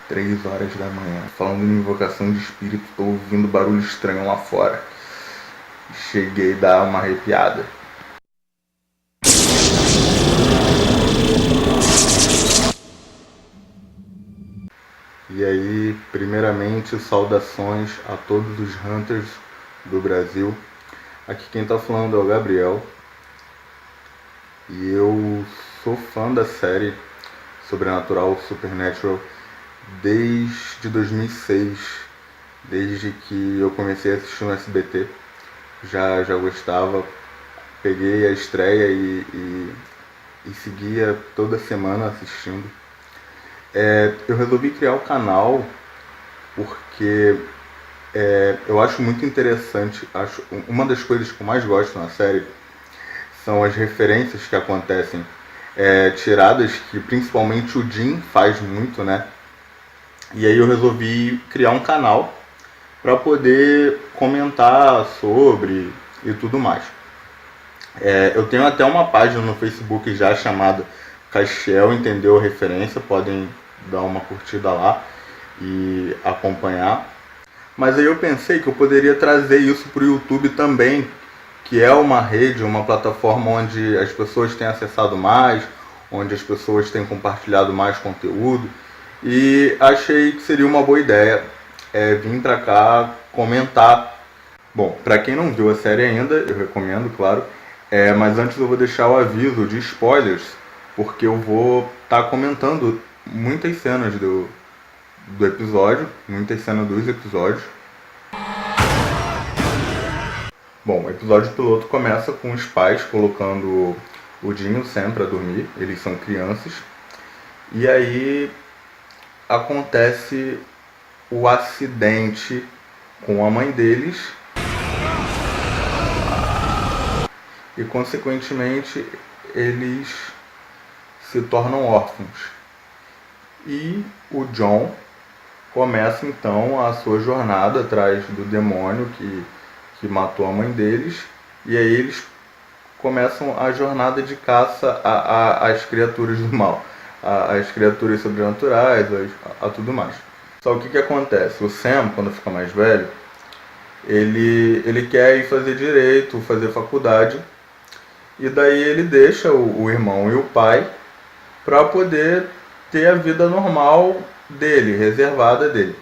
3 horas da manhã. Falando em invocação de espírito, tô ouvindo barulho estranho lá fora. Cheguei a dar uma arrepiada. E aí, primeiramente, saudações a todos os Hunters do Brasil. Aqui quem tá falando é o Gabriel. E eu sou fã da série Sobrenatural, Supernatural, desde 2006, desde que eu comecei a assistir no SBT. Já gostava, peguei a estreia e seguia toda semana assistindo. Eu resolvi criar o canal porque eu acho muito interessante, uma das coisas que eu mais gosto na série são as referências que acontecem, tiradas que principalmente o Jim faz muito, né? E aí eu resolvi criar um canal para poder comentar sobre e tudo mais. Eu tenho até uma página no Facebook já chamada Castiel Entendeu a Referência, podem dar uma curtida lá e acompanhar. Mas aí eu pensei que eu poderia trazer isso para o YouTube também, que é uma rede, uma plataforma onde as pessoas têm acessado mais, onde as pessoas têm compartilhado mais conteúdo, e achei que seria uma boa ideia vir para cá comentar. Bom, para quem não viu a série ainda, eu recomendo, claro, mas antes eu vou deixar o aviso de spoilers, porque eu vou estar comentando muitas cenas do episódio, muitas cenas dos episódios. Bom, o episódio piloto começa com os pais colocando o Jim e o Sam para dormir, eles são crianças, e aí acontece o acidente com a mãe deles e consequentemente eles se tornam órfãos. E o John começa então a sua jornada atrás do demônio que matou a mãe deles, e aí eles começam a jornada de caça às criaturas do mal, às criaturas sobrenaturais, a tudo mais. Só que o que acontece? O Sam, quando fica mais velho, ele quer ir fazer direito, fazer faculdade, e daí ele deixa o irmão e o pai para poder ter a vida normal dele, reservada dele.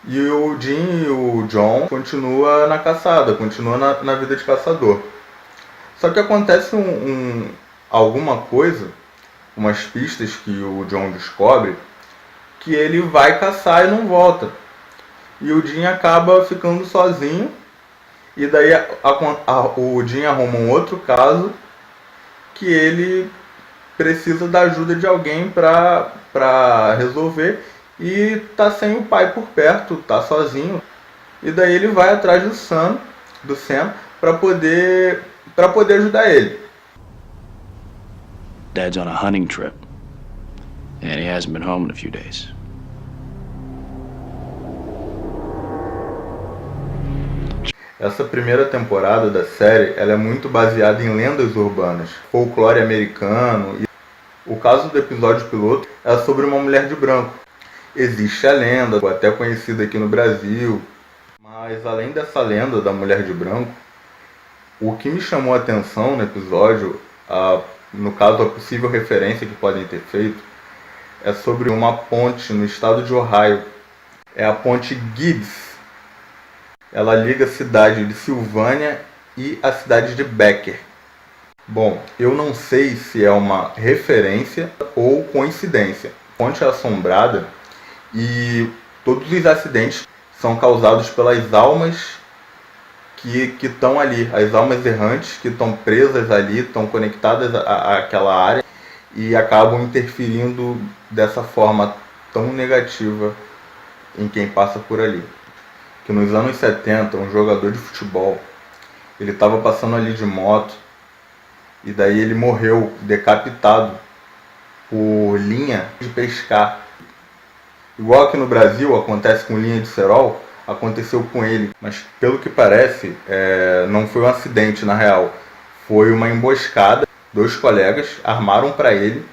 E o Jim e o John continuam na caçada, continuam na vida de caçador. Só que acontece alguma coisa, umas pistas que o John descobre, que ele vai caçar e não volta. E o Jim acaba ficando sozinho, e daí o Jim arruma um outro caso que ele precisa da ajuda de alguém para resolver, e tá sem o pai por perto, tá sozinho. E daí ele vai atrás do Sam para poder ajudar ele. Dad's on a hunting trip, and he hasn't been home in a few days. Essa primeira temporada da série ela é muito baseada em lendas urbanas, folclore americano. E o caso do episódio piloto é sobre uma mulher de branco. Existe a lenda, até conhecida aqui no Brasil, mas além dessa lenda da mulher de branco, o que me chamou a atenção no episódio, no caso a possível referência que podem ter feito, é sobre uma ponte no estado de Ohio. É a ponte Gibbs. Ela liga a cidade de Silvânia e a cidade de Becker. Bom, eu não sei se é uma referência ou coincidência. A ponte é assombrada e todos os acidentes são causados pelas almas que estão ali, as almas errantes que estão presas ali, estão conectadas àquela área e acabam interferindo dessa forma tão negativa em quem passa por ali. Que nos anos 70, um jogador de futebol, ele estava passando ali de moto e daí ele morreu decapitado por linha de pescar. Igual aqui no Brasil acontece com linha de cerol, aconteceu com ele. Mas pelo que parece, não foi um acidente na real. Foi uma, 2 colegas armaram para ele,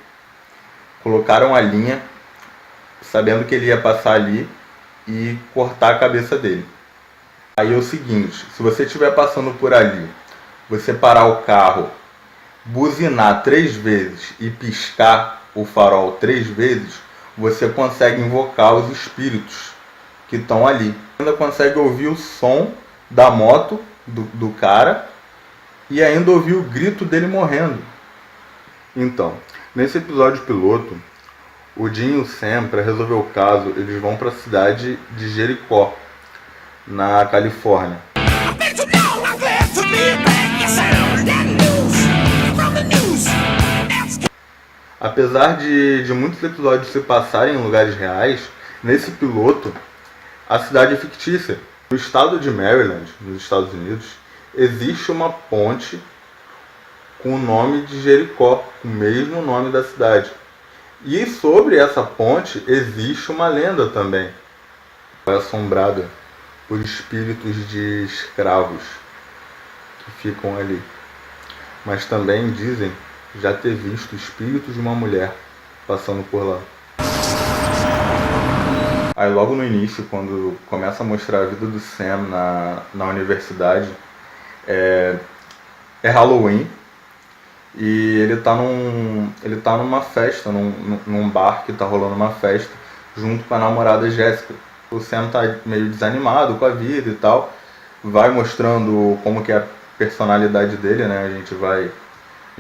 colocaram a linha, sabendo que ele ia passar ali e cortar a cabeça dele. Aí é o seguinte, se você estiver passando por ali, você parar o carro, buzinar 3 vezes e piscar o farol 3 vezes, você consegue invocar os espíritos que estão ali. Ainda consegue ouvir o som da moto do cara e ainda ouvir o grito dele morrendo. Então, nesse episódio piloto, o Jim e o Sam, para resolver o caso, eles vão para a cidade de Jericó, na Califórnia. Apesar de muitos episódios se passarem em lugares reais, nesse piloto, a cidade é fictícia. No estado de Maryland, nos Estados Unidos, existe uma ponte com o nome de Jericó, o mesmo nome da cidade. E sobre essa ponte existe uma lenda também. É assombrada por espíritos de escravos que ficam ali. Mas também dizem já ter visto espíritos de uma mulher passando por lá. Aí logo no início, quando começa a mostrar a vida do Sam na universidade, é Halloween e ele tá numa festa, num bar que tá rolando uma festa, junto com a namorada Jéssica. O Sam tá meio desanimado com a vida e tal, vai mostrando como que é a personalidade dele, né? A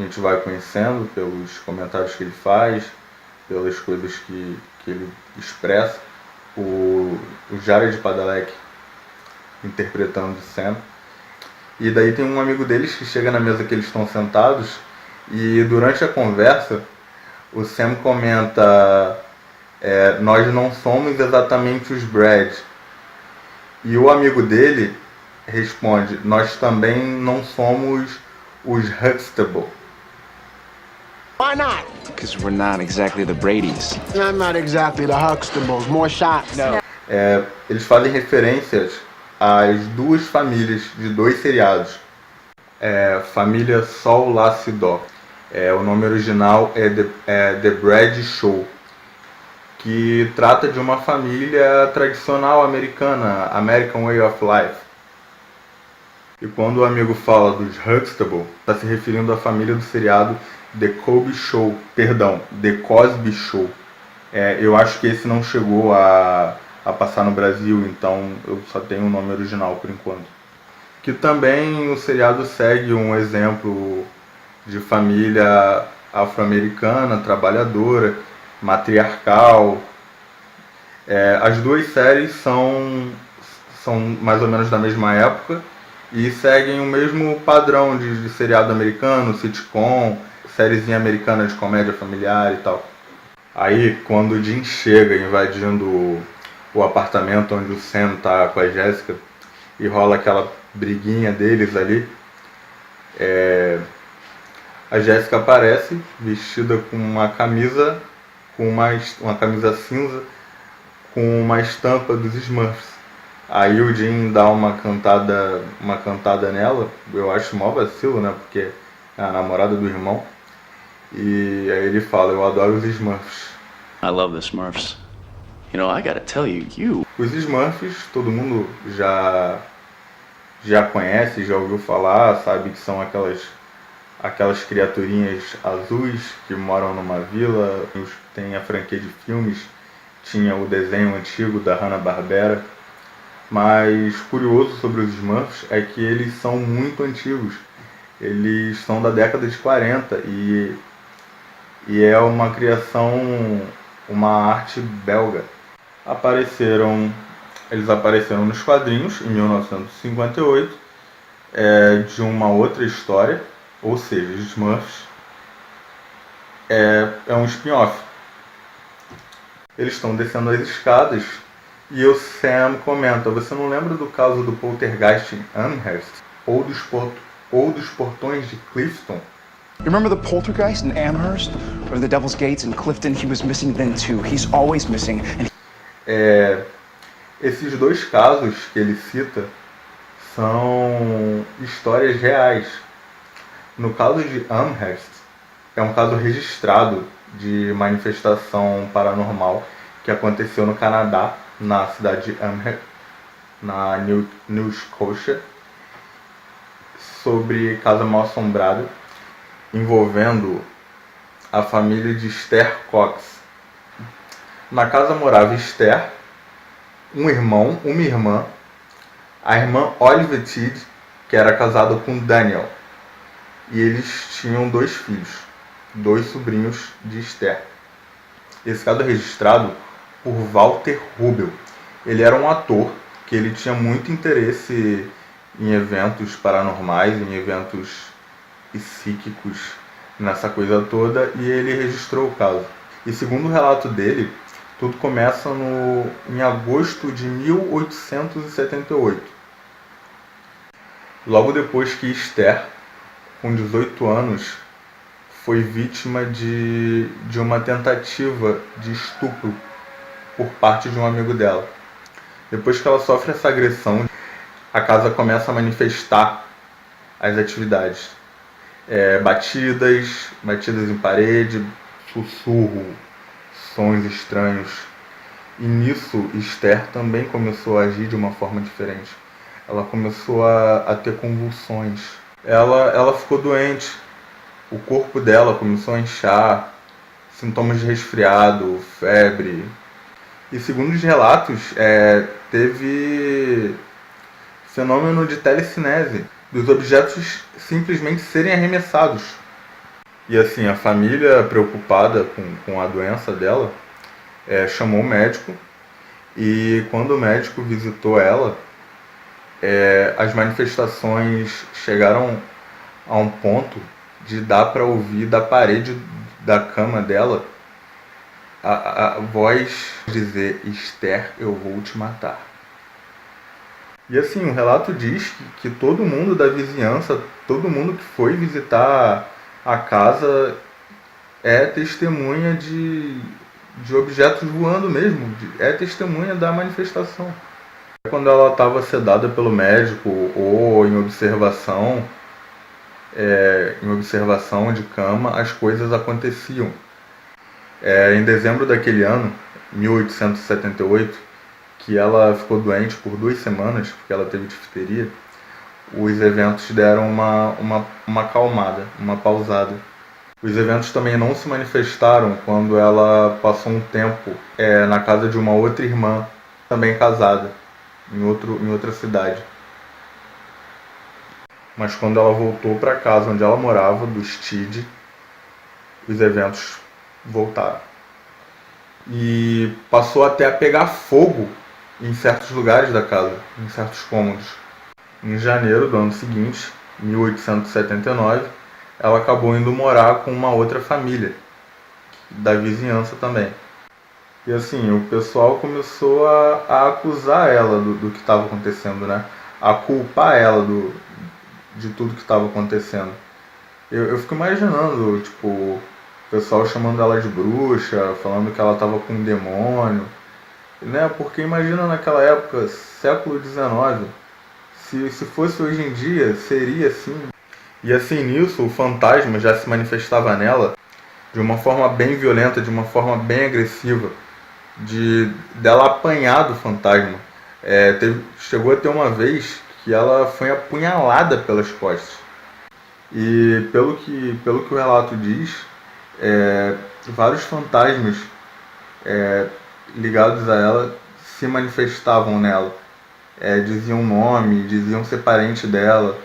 gente vai conhecendo pelos comentários que ele faz, pelas coisas que ele expressa. O Jared Padalecki interpretando o Sam. E daí tem um amigo deles que chega na mesa que eles estão sentados e durante a conversa o Sam comenta: nós não somos exatamente os Brad. E o amigo dele responde: nós também não somos os Huxtable. Why not? Because we're not exactly the Bradys. I'm not exactly the Huxtables. More shots. No. Eles fazem referências às duas famílias de 2 seriados. Família Sol Lacidó. O nome original é The Brad Show, que trata de uma família tradicional americana, American Way of Life. E quando o amigo fala dos Huxtable, está se referindo à família do seriado The Cosby Show. Eu acho que esse não chegou a passar no Brasil, então eu só tenho o nome original por enquanto. Que também o seriado segue um exemplo de família afro-americana, trabalhadora, matriarcal. As duas séries são mais ou menos da mesma época e seguem o mesmo padrão de seriado americano, sitcom, sériezinha americana de comédia familiar e tal. Aí, quando o Jim chega invadindo o apartamento onde o Sam tá com a Jéssica e rola aquela briguinha deles ali, a Jéssica aparece vestida com uma camisa cinza com uma estampa dos Smurfs. Aí o Jim dá uma cantada nela, eu acho mó vacilo, né, porque é a namorada do irmão. E aí ele fala: eu adoro os Smurfs. I love the Smurfs. You know, I gotta tell you. Os Smurfs, todo mundo já conhece, já ouviu falar, sabe que são aquelas criaturinhas azuis que moram numa vila. Tem a franquia de filmes, tinha o desenho antigo da Hanna-Barbera. Mas curioso sobre os Smurfs é que eles são muito antigos. Eles são da década de 40 e é uma criação, uma arte belga. Eles apareceram nos quadrinhos em 1958, de uma outra história, ou seja, Smurfs é um spin-off. Eles estão descendo as escadas e o Sam comenta: você não lembra do caso do poltergeist em Amherst? Ou dos portões de Clifton? You remember the poltergeist in Amherst? Or the Devil's Gates in Clifton? He was missing then too. He's always missing. Esses dois casos que ele cita são histórias reais. No caso de Amherst, é um caso registrado de manifestação paranormal que aconteceu no Canadá, na cidade de Amherst, na New Scotia, sobre Casa Mal-Assombrada, envolvendo a família de Esther Cox. Na casa morava Esther, um irmão, uma irmã, a irmã Olive Tidd, que era casada com Daniel, e eles tinham 2 filhos, 2 sobrinhos de Esther. Esse caso é registrado por Walter Rubel. Ele era um ator que ele tinha muito interesse em eventos paranormais, em eventos psíquicos, nessa coisa toda, e ele registrou o caso. E segundo o relato dele, tudo começa em agosto de 1878. Logo depois que Esther, com 18 anos, foi vítima de uma tentativa de estupro por parte de um amigo dela. Depois que ela sofre essa agressão, a casa começa a manifestar as atividades. Batidas em parede, sussurro, sons estranhos. E nisso, Esther também começou a agir de uma forma diferente. Ela começou a ter convulsões. Ela ficou doente. O corpo dela começou a inchar, sintomas de resfriado, febre. E segundo os relatos, teve fenômeno de telecinese, dos objetos simplesmente serem arremessados. E assim, a família, preocupada com a doença dela, chamou o médico, e quando o médico visitou ela, as manifestações chegaram a um ponto de dar para ouvir da parede da cama dela a voz dizer: Esther, eu vou te matar. E assim, o relato diz que todo mundo da vizinhança, todo mundo que foi visitar a casa é testemunha de objetos voando mesmo, é testemunha da manifestação. Quando ela estava sedada pelo médico ou em observação de cama, as coisas aconteciam. Em dezembro daquele ano, 1878, que ela ficou doente por 2 semanas, porque ela teve difteria, os eventos deram uma acalmada, uma pausada. Os eventos também não se manifestaram quando ela passou um tempo na casa de uma outra irmã, também casada, em outra cidade. Mas quando ela voltou para casa onde ela morava, dos Tidd, os eventos voltaram. E passou até a pegar fogo em certos lugares da casa, em certos cômodos. Em janeiro do ano seguinte, 1879, ela acabou indo morar com uma outra família, da vizinhança também. E assim, o pessoal começou a acusar ela do que estava acontecendo, né? A culpar ela de tudo que estava acontecendo. Eu fico imaginando, tipo, o pessoal chamando ela de bruxa, falando que ela estava com um demônio, né? Porque imagina naquela época, século XIX, se fosse hoje em dia, seria assim. E assim, nisso, o fantasma já se manifestava nela de uma forma bem violenta, de uma forma bem agressiva, dela apanhar do fantasma. Chegou a ter uma vez que ela foi apunhalada pelas costas. E pelo que o relato diz, vários fantasmas ligados a ela se manifestavam nela. Diziam nome, diziam ser parente dela.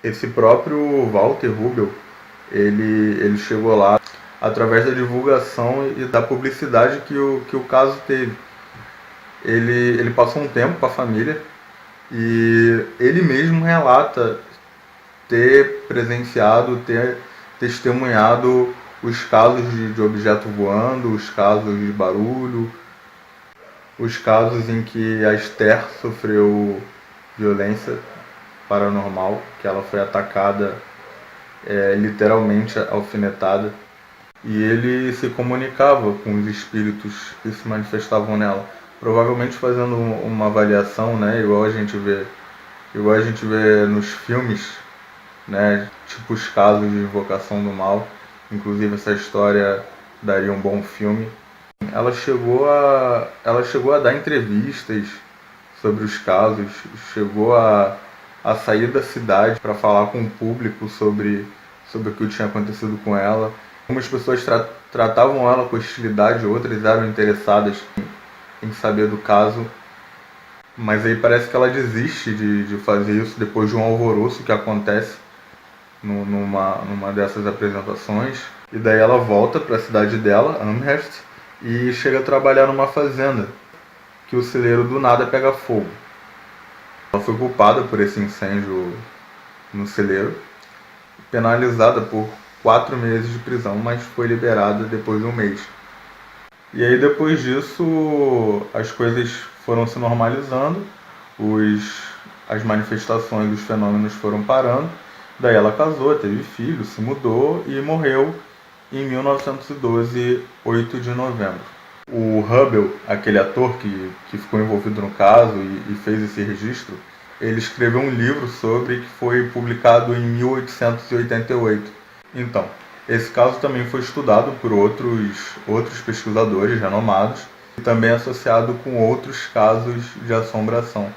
Esse próprio Walter Rubel, ele chegou lá através da divulgação e da publicidade que o caso teve. Ele passou um tempo com a família e ele mesmo relata ter presenciado, ter testemunhado os casos de objeto voando, os casos de barulho, os casos em que a Esther sofreu violência paranormal, que ela foi atacada, literalmente alfinetada, e ele se comunicava com os espíritos que se manifestavam nela, provavelmente fazendo uma avaliação, né, igual a gente vê nos filmes, né, tipo os casos de invocação do mal. Inclusive essa história daria um bom filme. Ela chegou a dar entrevistas sobre os casos, chegou a sair da cidade para falar com o público sobre o que tinha acontecido com ela. Algumas pessoas tratavam ela com hostilidade, outras eram interessadas em saber do caso. Mas aí parece que ela desiste de fazer isso depois de um alvoroço que acontece numa dessas apresentações. E daí ela volta para a cidade dela, Amherst, e chega a trabalhar numa fazenda, que o celeiro do nada pega fogo. Ela foi culpada por esse incêndio no celeiro, penalizada por 4 meses de prisão, mas foi liberada depois de um mês. E aí depois disso as coisas foram se normalizando, as manifestações, os fenômenos foram parando. Daí ela casou, teve filho, se mudou e morreu em 1912, 8 de novembro. O Hubble, aquele ator que ficou envolvido no caso e fez esse registro, ele escreveu um livro sobre, que foi publicado em 1888. Então, esse caso também foi estudado por outros pesquisadores renomados e também associado com outros casos de assombração.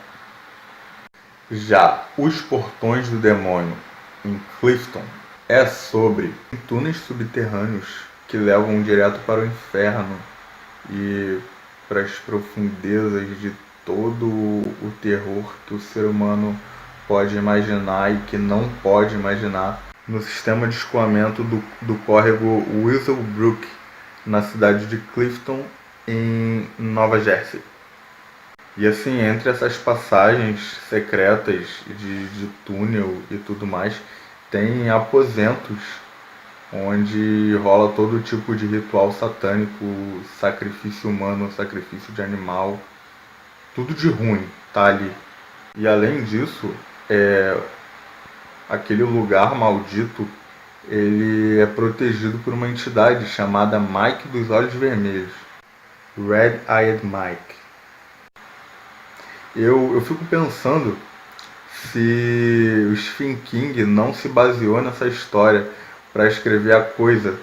Já Os Portões do Demônio, em Clifton, é sobre túneis subterrâneos que levam direto para o inferno e para as profundezas de todo o terror que o ser humano pode imaginar e que não pode imaginar, no sistema de escoamento do córrego Weasel-Brook, na cidade de Clifton, em Nova Jersey. E assim, entre essas passagens secretas de túnel e tudo mais, tem aposentos onde rola todo tipo de ritual satânico, sacrifício humano, sacrifício de animal, tudo de ruim tá ali. E além disso, aquele lugar maldito, ele é protegido por uma entidade chamada Mike dos Olhos Vermelhos, Red-Eyed Mike. Eu fico pensando se o Stephen King não se baseou nessa história para escrever a coisa,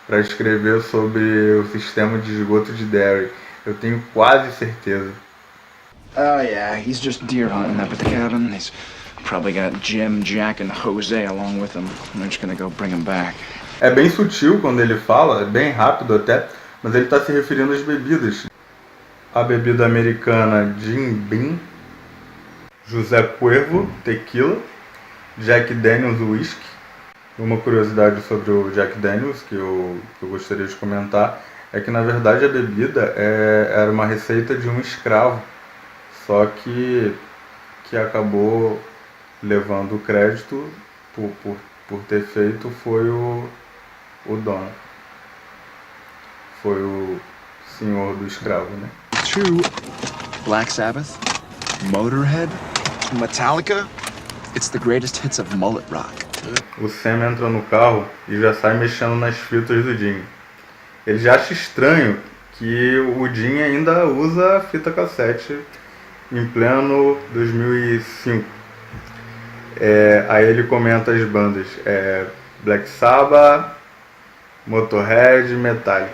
para escrever sobre o sistema de esgoto de Derry. Eu tenho quase certeza. Oh yeah, he's just deer hunting up at the cabin. He's probably got Jim, Jack, and Jose along with him. They're just gonna go bring him back. É bem sutil quando ele fala, é bem rápido até, mas ele está se referindo às bebidas. A bebida americana Jim Beam, José Cuervo, tequila, Jack Daniels, whisky. Uma curiosidade sobre o Jack Daniels que eu gostaria de comentar é que, na verdade, a bebida era uma receita de um escravo, só que acabou levando o crédito por ter feito foi o dono, foi o senhor do escravo, né? True. Black Sabbath, Motorhead, Metallica. It's the greatest hits of mullet rock. O Sam entra no carro e já sai mexendo nas fitas do Jim. Ele já acha estranho que o Jim ainda usa fita cassete em pleno 2005. Aí ele comenta as bandas Black Sabbath, Motorhead, Metallica,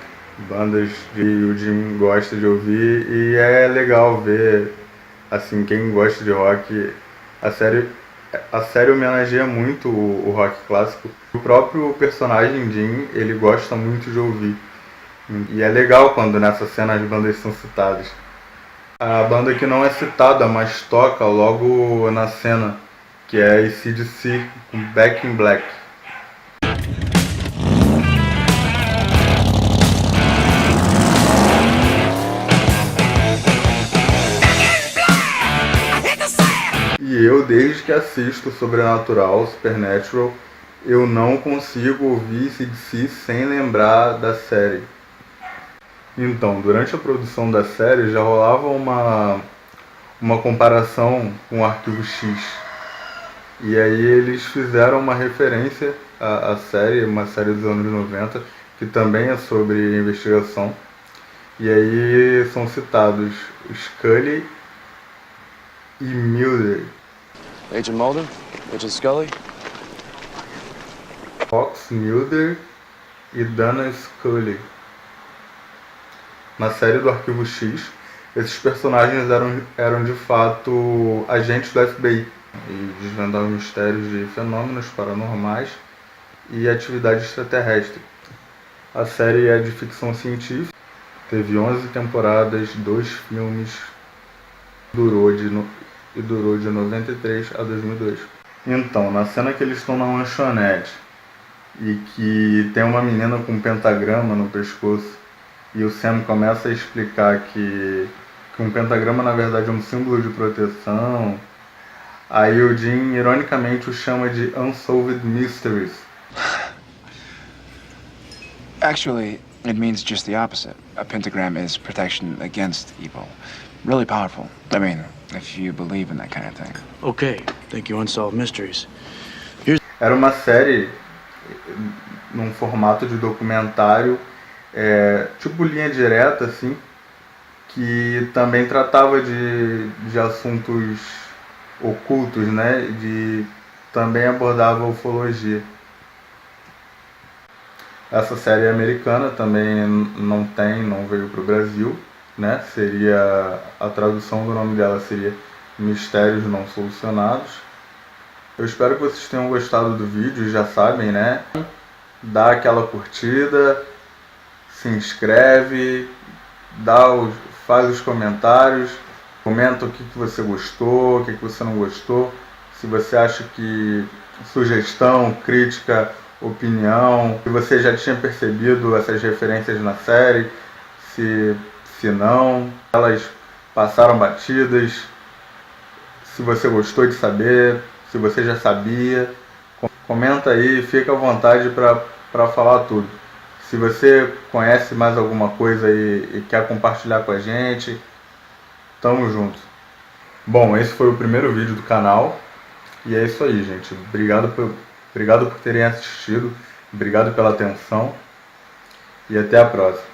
bandas que o Jim gosta de ouvir, e é legal ver, assim, quem gosta de rock. A série homenageia muito o rock clássico. O próprio personagem Jim, ele gosta muito de ouvir, e é legal quando nessa cena as bandas são citadas. A banda que não é citada, mas toca logo na cena, que é AC/DC com Back in Black. E eu, desde que assisto Sobrenatural, Supernatural, eu não consigo ouvir AC/DC sem lembrar da série. Então, durante a produção da série já rolava uma comparação com o Arquivo X. E aí eles fizeram uma referência à série, uma série dos anos 90, que também é sobre investigação. E aí são citados Scully e Mulder. Agent Mulder, Agent Scully. Fox Mulder e Dana Scully. Na série do Arquivo X, esses personagens eram de fato agentes do FBI e desvendavam mistérios de fenômenos paranormais e atividade extraterrestre. A série é de ficção científica, teve 11 temporadas, 2 filmes, durou de 93 a 2002. Então, na cena que eles estão na lanchonete e que tem uma menina com um pentagrama no pescoço e o Sam começa a explicar que um pentagrama na verdade é um símbolo de proteção, aí o Jim ironicamente o chama de Unsolved Mysteries. Actually, it means just the opposite. A pentagram is protection against evil. Really powerful. I mean, if you believe in that kind of thing. Okay, thank you, Unsolved Mysteries. Era uma série num formato de documentário, tipo linha direta, assim, que também tratava de assuntos ocultos, né? Também abordava ufologia. Essa série americana também não veio para o Brasil, né? A tradução do nome dela seria Mistérios Não Solucionados. Eu espero que vocês tenham gostado do vídeo, já sabem, né? Dá aquela curtida, se inscreve, faz os comentários, comenta o que você gostou, o que você não gostou, se você acha que sugestão, crítica, opinião, se você já tinha percebido essas referências na série, se não, elas passaram batidas, se você gostou de saber, se você já sabia, comenta aí, fica à vontade para falar tudo. Se você conhece mais alguma coisa e quer compartilhar com a gente, tamo junto. Bom, esse foi o primeiro vídeo do canal e é isso aí, gente. Obrigado por terem assistido, obrigado pela atenção e até a próxima.